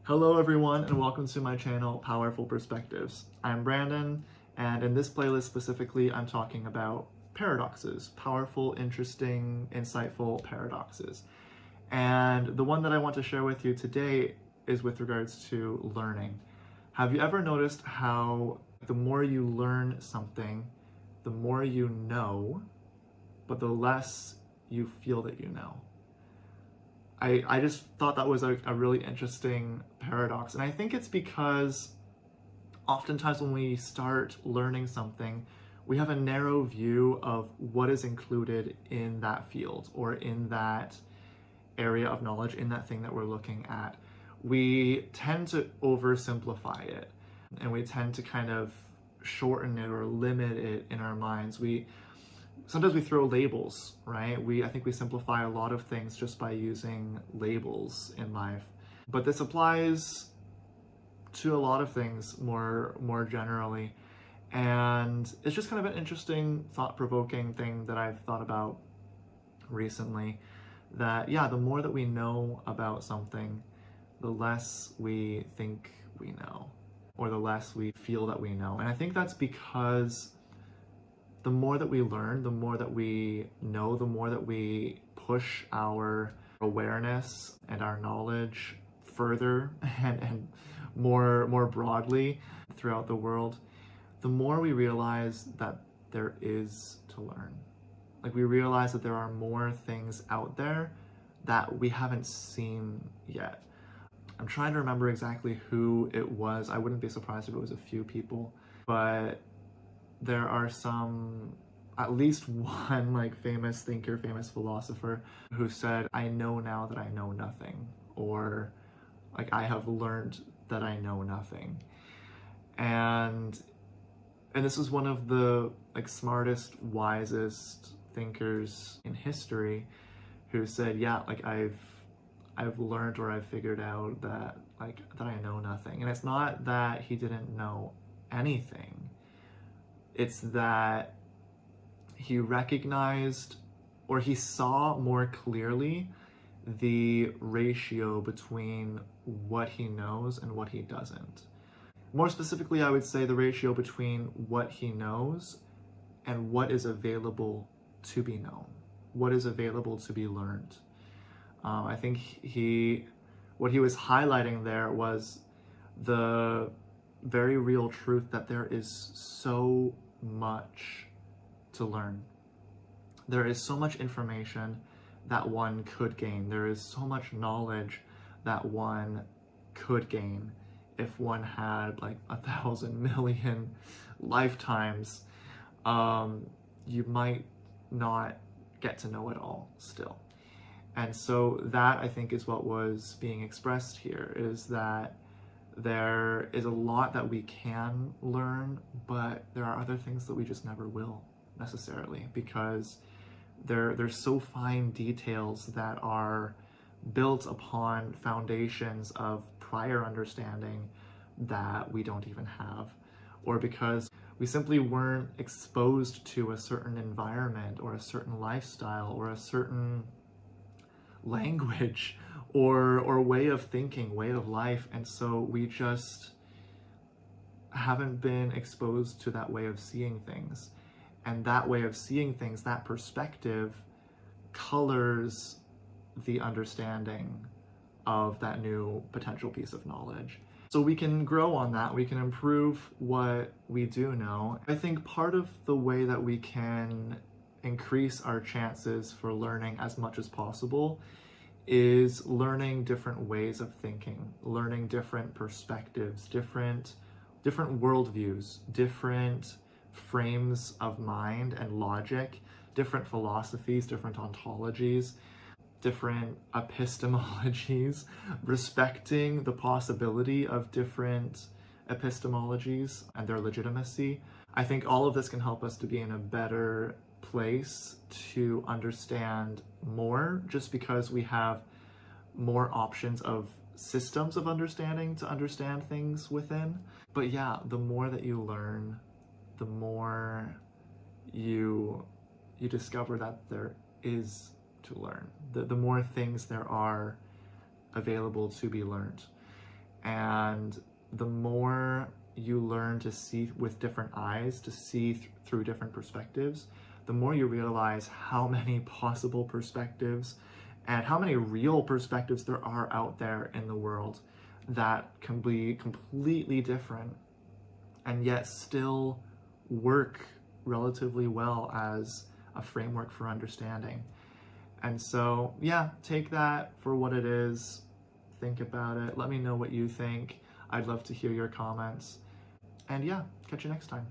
Hello everyone and welcome to my channel, Powerful Perspectives. I'm Brandon, and in this playlist specifically, I'm talking about paradoxes, powerful, interesting, insightful paradoxes. And the one that I want to share with you today is with regards to learning. Have you ever noticed how the more you learn something, the more you know, but the less you feel that you know? I just thought that was a really interesting paradox. And I think it's because oftentimes when we start learning something, we have a narrow view of what is included in that field or in that area of knowledge, in that thing that we're looking at. We tend to oversimplify it and we tend to kind of shorten it or limit it in our minds. Sometimes we throw labels, right? I think we simplify a lot of things just by using labels in life. But this applies to a lot of things more generally. And it's just kind of an interesting, thought-provoking thing that I've thought about recently. That, yeah, the more that we know about something, the less we think we know, or the less we feel that we know. And I think that's because the more that we learn, the more that we know, the more that we push our awareness and our knowledge further and more broadly throughout the world, the more we realize that there is to learn. Like, we realize that there are more things out there that we haven't seen yet. I'm trying to remember exactly who it was. I wouldn't be surprised if it was a few people, but there are at least one famous thinker, famous philosopher who said, "I know now that I know nothing," or "I have learned that I know nothing." And this is one of the smartest, wisest thinkers in history who said, "Yeah, I've learned, or I've figured out that that I know nothing." And it's not that he didn't know anything. It's that he recognized, or he saw more clearly, the ratio between what he knows and what he doesn't. More specifically, I would say the ratio between what he knows and what is available to be known, what is available to be learned. I think what he was highlighting there was the very real truth that there is so much to learn. There is so much information that one could gain. There is so much knowledge that one could gain if one had 1,000 million lifetimes. You might not get to know it all still. And so that, I think, is what was being expressed here, is that there is a lot that we can learn, but there are other things that we just never will necessarily, because there's so fine details that are built upon foundations of prior understanding that we don't even have, or because we simply weren't exposed to a certain environment or a certain lifestyle or a certain language or way of thinking, way of life, and so we just haven't been exposed to that way of seeing things. And that way of seeing things, that perspective, colors the understanding of that new potential piece of knowledge. So we can grow on that, we can improve what we do know. I think part of the way that we can increase our chances for learning as much as possible is learning different ways of thinking, learning different perspectives, different worldviews, different frames of mind and logic, different philosophies, different ontologies, different epistemologies, respecting the possibility of different epistemologies and their legitimacy. I think all of this can help us to be in a better place to understand more, just because we have more options of systems of understanding to understand things within. But yeah, the more that you learn, the more you discover that there is to learn, the more things there are available to be learned. And the more you learn to see with different eyes, to see through different perspectives, the more you realize how many possible perspectives and how many real perspectives there are out there in the world that can be completely different and yet still work relatively well as a framework for understanding. And so, yeah, take that for what it is. Think about it. Let me know what you think. I'd love to hear your comments. And yeah, catch you next time.